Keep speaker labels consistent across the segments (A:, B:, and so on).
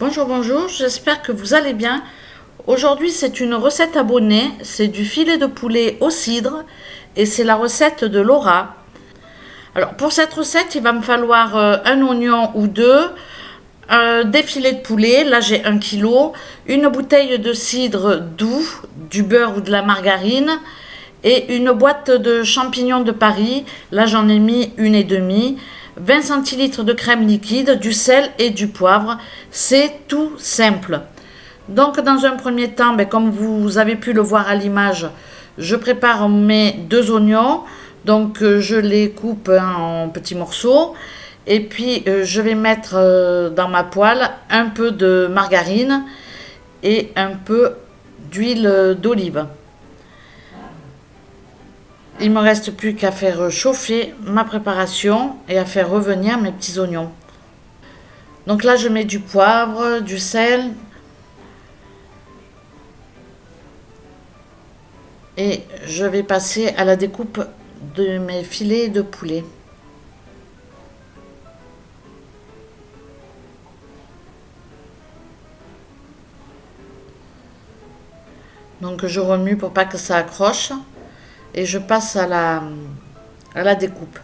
A: Bonjour, bonjour, j'espère que vous allez bien. Aujourd'hui, c'est une recette abonnée, c'est du filet de poulet au cidre et c'est la recette de Laura. Alors, pour cette recette, il va me falloir un oignon ou deux, des filets de poulet, là j'ai 1 kg, une bouteille de cidre doux, du beurre ou de la margarine et une boîte de champignons de Paris, là j'en ai mis une et demie. 20 centilitres de crème liquide, du sel et du poivre. C'est tout simple. Donc dans un premier temps, comme vous avez pu le voir à l'image, je prépare mes 2 oignons. Donc je les coupe en petits morceaux. Et puis je vais mettre dans ma poêle un peu de margarine et un peu d'huile d'olive. Il me reste plus qu'à faire chauffer ma préparation et à faire revenir mes petits oignons. Donc là, je mets du poivre, du sel et je vais passer à la découpe de mes filets de poulet. Donc je remue pour pas que ça accroche et je passe à la découpe.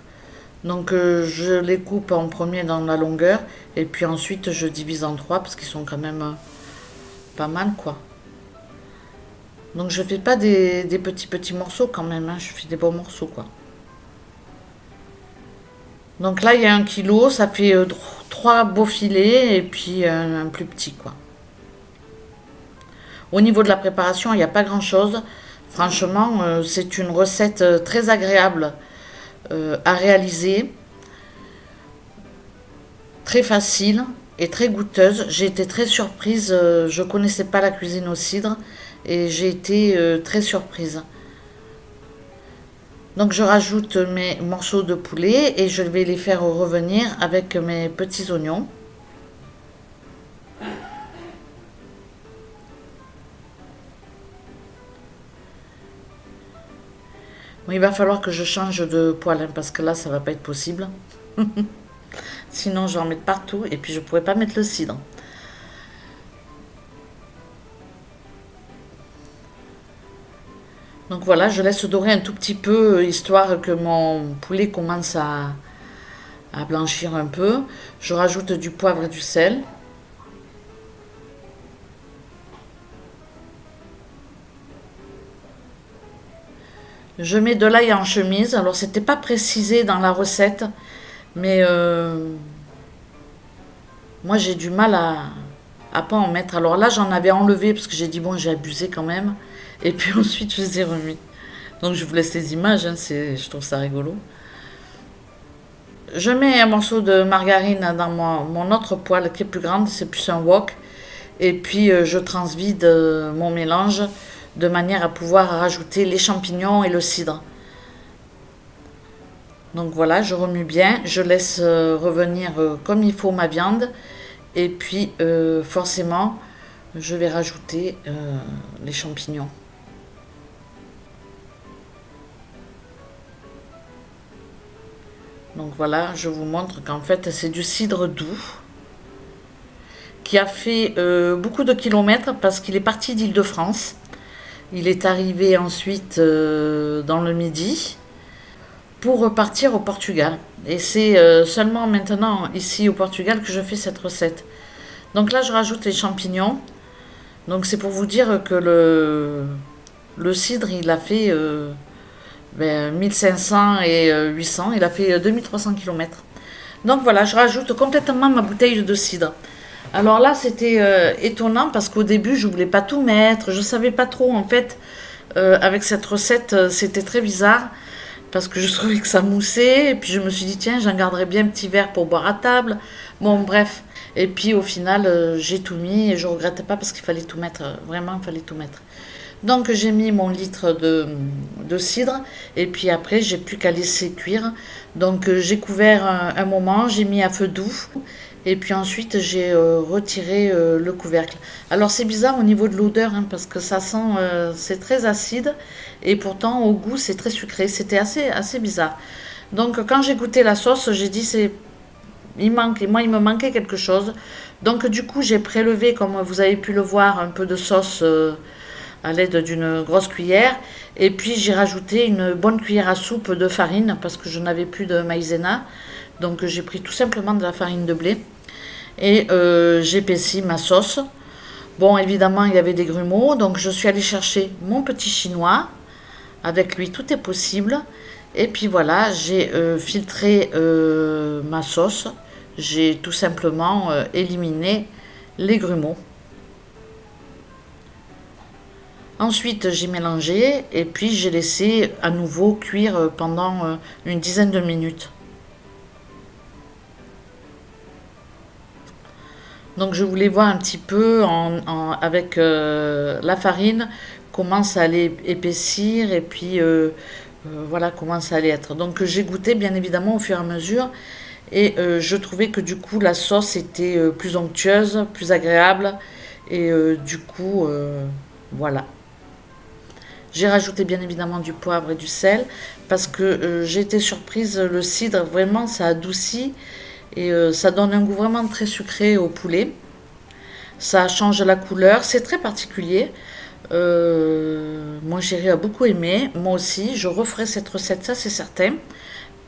A: Donc je les coupe en premier dans la longueur et puis ensuite je divise en 3 parce qu'ils sont quand même pas mal quoi. Donc je fais pas des petits morceaux quand même, je fais des bons morceaux quoi. Donc là il y a 1 kg, ça fait 3 beaux filets et puis un plus petit quoi. Au niveau de la préparation, il n'y a pas grand chose. Franchement, c'est une recette très agréable à réaliser, très facile et très goûteuse. J'ai été très surprise, je ne connaissais pas la cuisine au cidre et j'ai été très surprise. Donc je rajoute mes morceaux de poulet et je vais les faire revenir avec mes petits oignons. Bon, il va falloir que je change de poêle parce que là ça va pas être possible. Sinon je vais en mettre partout et puis je pourrais pas mettre le cidre. Donc voilà, je laisse dorer un tout petit peu histoire que mon poulet commence à blanchir un peu. Je rajoute du poivre et du sel. Je mets de l'ail en chemise. Alors c'était pas précisé dans la recette, mais moi j'ai du mal à pas en mettre. Alors là j'en avais enlevé parce que j'ai dit bon j'ai abusé quand même. Et puis ensuite je les ai remis. Donc je vous laisse les images, je trouve ça rigolo. Je mets un morceau de margarine dans mon autre poêle qui est plus grande, c'est plus un wok. Et puis je transvide mon mélange de manière à pouvoir rajouter les champignons et le cidre. Donc voilà, je remue bien, je laisse revenir comme il faut ma viande. Et puis forcément, je vais rajouter les champignons. Donc voilà, je vous montre qu'en fait c'est du cidre doux qui a fait beaucoup de kilomètres parce qu'il est parti d'Île-de-France. Il est arrivé ensuite dans le Midi pour repartir au Portugal. Et c'est seulement maintenant ici au Portugal que je fais cette recette. Donc là je rajoute les champignons. Donc c'est pour vous dire que le cidre il a fait 1500 et 800, il a fait 2300 km. Donc voilà, je rajoute complètement ma bouteille de cidre. Alors là, c'était étonnant parce qu'au début, je voulais pas tout mettre, je savais pas trop en fait. Avec cette recette, c'était très bizarre parce que je trouvais que ça moussait et puis je me suis dit tiens, j'en garderai bien un petit verre pour boire à table. Bon, bref. Et puis au final, j'ai tout mis et je regrette pas parce qu'il fallait tout mettre. Vraiment, il fallait tout mettre. Donc j'ai mis mon litre de cidre et puis après j'ai plus qu'à laisser cuire. Donc j'ai couvert un moment, j'ai mis à feu doux et puis ensuite j'ai retiré le couvercle. Alors c'est bizarre au niveau de l'odeur parce que ça sent, c'est très acide et pourtant au goût c'est très sucré. C'était assez bizarre. Donc quand j'ai goûté la sauce, j'ai dit il me manquait quelque chose. Donc du coup, j'ai prélevé, comme vous avez pu le voir, un peu de sauce à l'aide d'une grosse cuillère. Et puis j'ai rajouté une bonne cuillère à soupe de farine parce que je n'avais plus de maïzena. Donc j'ai pris tout simplement de la farine de blé. Et j'épaissis ma sauce. Bon, évidemment, il y avait des grumeaux, donc je suis allée chercher mon petit chinois. Avec lui, tout est possible. Et puis voilà, j'ai filtré ma sauce. J'ai tout simplement éliminé les grumeaux. Ensuite, j'ai mélangé et puis j'ai laissé à nouveau cuire pendant une dizaine de minutes. Donc je voulais voir un petit peu avec la farine comment ça allait épaissir et puis voilà comment ça allait être. Donc j'ai goûté bien évidemment au fur et à mesure et je trouvais que du coup la sauce était plus onctueuse, plus agréable et du coup voilà. J'ai rajouté bien évidemment du poivre et du sel parce que j'ai été surprise, le cidre vraiment ça adoucit et ça donne un goût vraiment très sucré au poulet. Ça change la couleur, c'est très particulier. Mon chéri a beaucoup aimé, moi aussi. Je referai cette recette, ça c'est certain,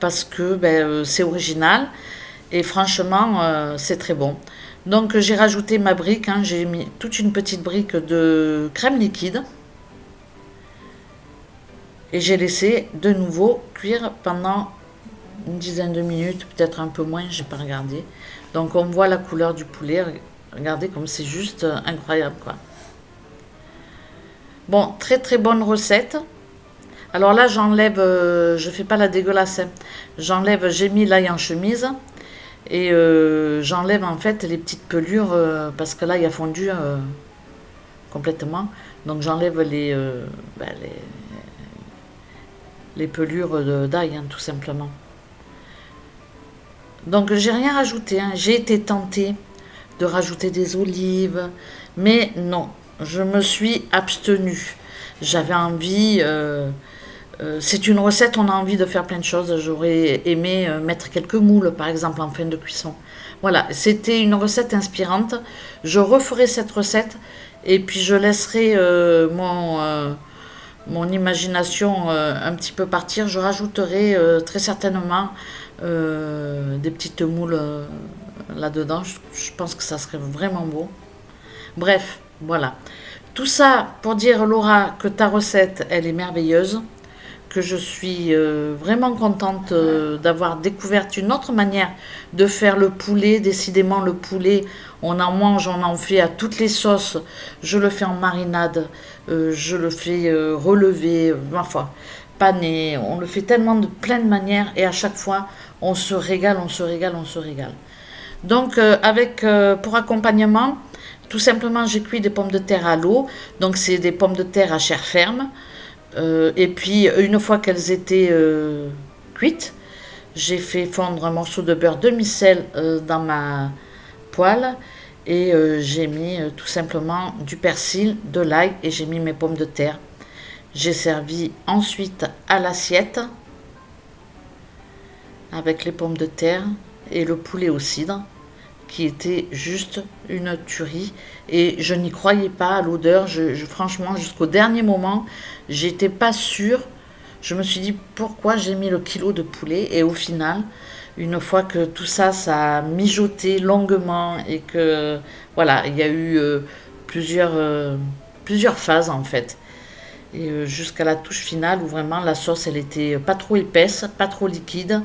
A: parce que c'est original et franchement c'est très bon. Donc j'ai rajouté ma brique, hein, j'ai mis toute une petite brique de crème liquide et j'ai laissé de nouveau cuire pendant une dizaine de minutes, peut-être un peu moins, j'ai pas regardé. Donc on voit la couleur du poulet, regardez comme c'est juste incroyable quoi. Bon, très très bonne recette. Alors là j'enlève, je fais pas la dégueulasse, hein. J'enlève, j'ai mis l'ail en chemise et j'enlève en fait les petites pelures parce que là il a fondu complètement. Donc j'enlève les pelures d'ail hein, tout simplement. Donc j'ai rien rajouté, hein. J'ai été tentée de rajouter des olives, mais non, je me suis abstenue. J'avais envie, c'est une recette, on a envie de faire plein de choses. J'aurais aimé mettre quelques moules, par exemple, en fin de cuisson. Voilà, c'était une recette inspirante. Je referai cette recette et puis je laisserai mon imagination un petit peu partir. Je rajouterai très certainement des petites moules là-dedans. Je pense que ça serait vraiment beau. Bref, voilà. Tout ça pour dire, Laura, que ta recette, elle est merveilleuse, que je suis vraiment contente d'avoir découvert une autre manière de faire le poulet. Décidément, le poulet, on en mange, on en fait à toutes les sauces. Je le fais en marinade, je le fais relever, ma foi, pané. On le fait tellement de plein de manières et à chaque fois, on se régale, on se régale, on se régale. Donc, pour accompagnement, tout simplement, j'ai cuit des pommes de terre à l'eau. Donc, c'est des pommes de terre à chair ferme. Et puis, une fois qu'elles étaient cuites, j'ai fait fondre un morceau de beurre demi-sel dans ma poêle. Et j'ai mis tout simplement du persil, de l'ail et j'ai mis mes pommes de terre. J'ai servi ensuite à l'assiette avec les pommes de terre et le poulet au cidre, qui était juste une tuerie. Et je n'y croyais pas à l'odeur. Franchement, jusqu'au dernier moment, j'étais pas sûre. Je me suis dit pourquoi j'ai mis le kilo de poulet. Et au final, une fois que tout ça, ça a mijoté longuement et que voilà, il y a eu plusieurs phases en fait. Et jusqu'à la touche finale où vraiment la sauce, elle était pas trop épaisse, pas trop liquide.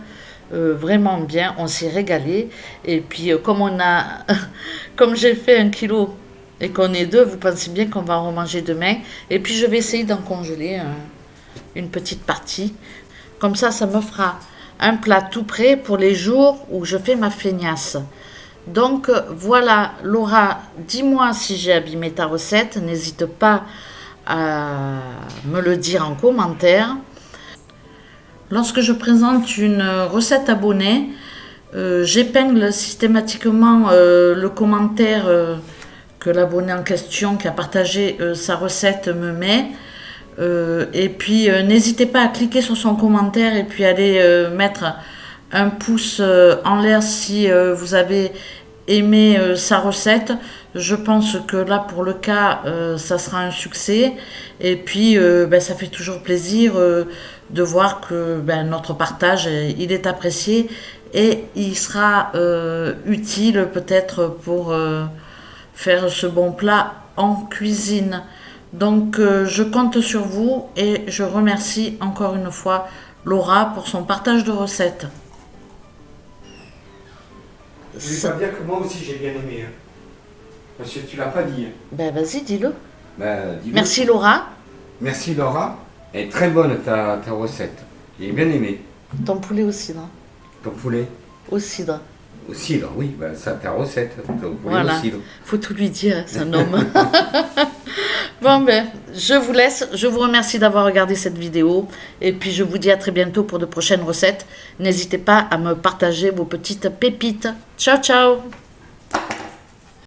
A: Vraiment bien, on s'est régalé. Et puis comme j'ai fait 1 kilo et qu'on est deux, vous pensez bien qu'on va en remanger demain. Et puis je vais essayer d'en congeler une petite partie. Comme ça me fera un plat tout prêt pour les jours où je fais ma feignasse. Donc voilà, Laura, dis-moi si j'ai abîmé ta recette. N'hésite pas à me le dire en commentaire. Lorsque je présente une recette abonnée, j'épingle systématiquement le commentaire que l'abonné en question qui a partagé sa recette me met. Et puis n'hésitez pas à cliquer sur son commentaire et puis aller mettre un pouce en l'air si vous avez aimé sa recette. Je pense que là, pour le cas, ça sera un succès. Et puis, ça fait toujours plaisir de voir que notre partage, il est apprécié et il sera utile peut-être pour faire ce bon plat en cuisine. Donc, je compte sur vous et je remercie encore une fois Laura pour son partage de recettes.
B: Je vais pas dire que moi aussi j'ai bien aimé. Hein. Parce que tu l'as pas dit.
A: Vas-y, dis-le.
B: Dis-le.
A: Merci Laura.
B: Merci Laura. Elle est très bonne ta recette. J'ai bien aimé.
A: Ton poulet au cidre.
B: Ton poulet
A: Au cidre.
B: au cidre, oui, ça ta recette. Ton poulet
A: Voilà.
B: au cidre.
A: Faut tout lui dire, c'est un homme. Bon, je vous laisse. Je vous remercie d'avoir regardé cette vidéo. Et puis, je vous dis à très bientôt pour de prochaines recettes. N'hésitez pas à me partager vos petites pépites. Ciao, ciao!